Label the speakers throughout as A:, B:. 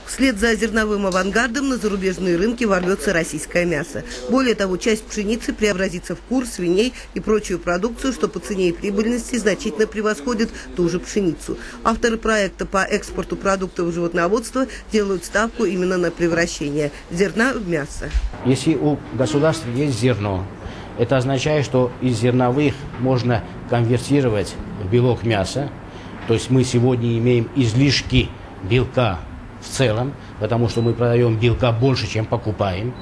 A: Вслед за зерновым авангардом на зарубежные рынки ворвется российское мясо. Более того, часть пшеницы преобразится в кур, свиней и прочую продукцию, что по цене и прибыльности значительно превосходит ту же пшеницу. Авторы проекта по экспорту продуктов животноводства делают ставку именно на превращение зерна в мясо.
B: Если у государства есть зерно, это означает, что из зерновых можно конвертировать в белок мяса. То есть мы сегодня имеем излишки белка в целом, потому что мы продаем белка больше, чем покупаем.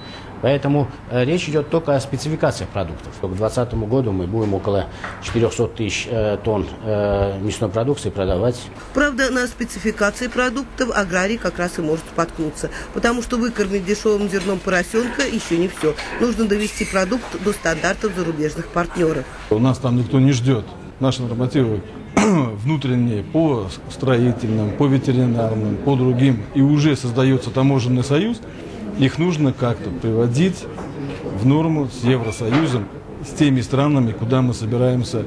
B: Поэтому речь идет только о спецификациях продуктов. К 2020 году мы будем около 400 тысяч тонн мясной продукции продавать.
A: Правда, на спецификации продуктов аграрий как раз и может споткнуться, потому что выкормить дешевым зерном поросенка еще не все. Нужно довести продукт до стандартов зарубежных партнеров.
C: У нас там никто не ждет. Наши нормативы внутренние по строительным, по ветеринарным, по другим. И уже создается таможенный союз. Их нужно как-то приводить в норму с Евросоюзом, с теми странами, куда мы собираемся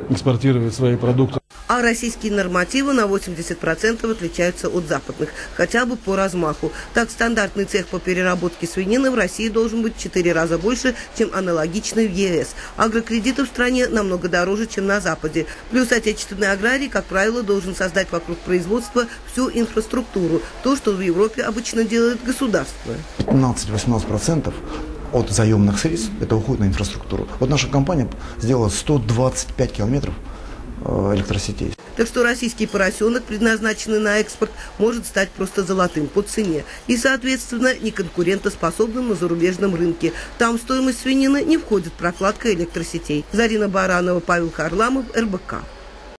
C: экспортировать свои продукты.
A: А российские нормативы на 80% отличаются от западных, хотя бы по размаху. Так, стандартный цех по переработке свинины в России должен быть в 4 раза больше, чем аналогичный в ЕС. Агрокредиты в стране намного дороже, чем на Западе. Плюс отечественный аграрий, как правило, должен создать вокруг производства всю инфраструктуру. То, что в Европе обычно делает государство.
D: 15-18% от заемных средств это уходит на инфраструктуру. Вот наша компания сделала 125 километров электросетей.
A: Так что российский поросенок, предназначенный на экспорт, может стать просто золотым по цене и, соответственно, неконкурентоспособным на зарубежном рынке. Там в стоимость свинины не входит прокладка электросетей. Зарина Баранова, Павел Харламов, РБК.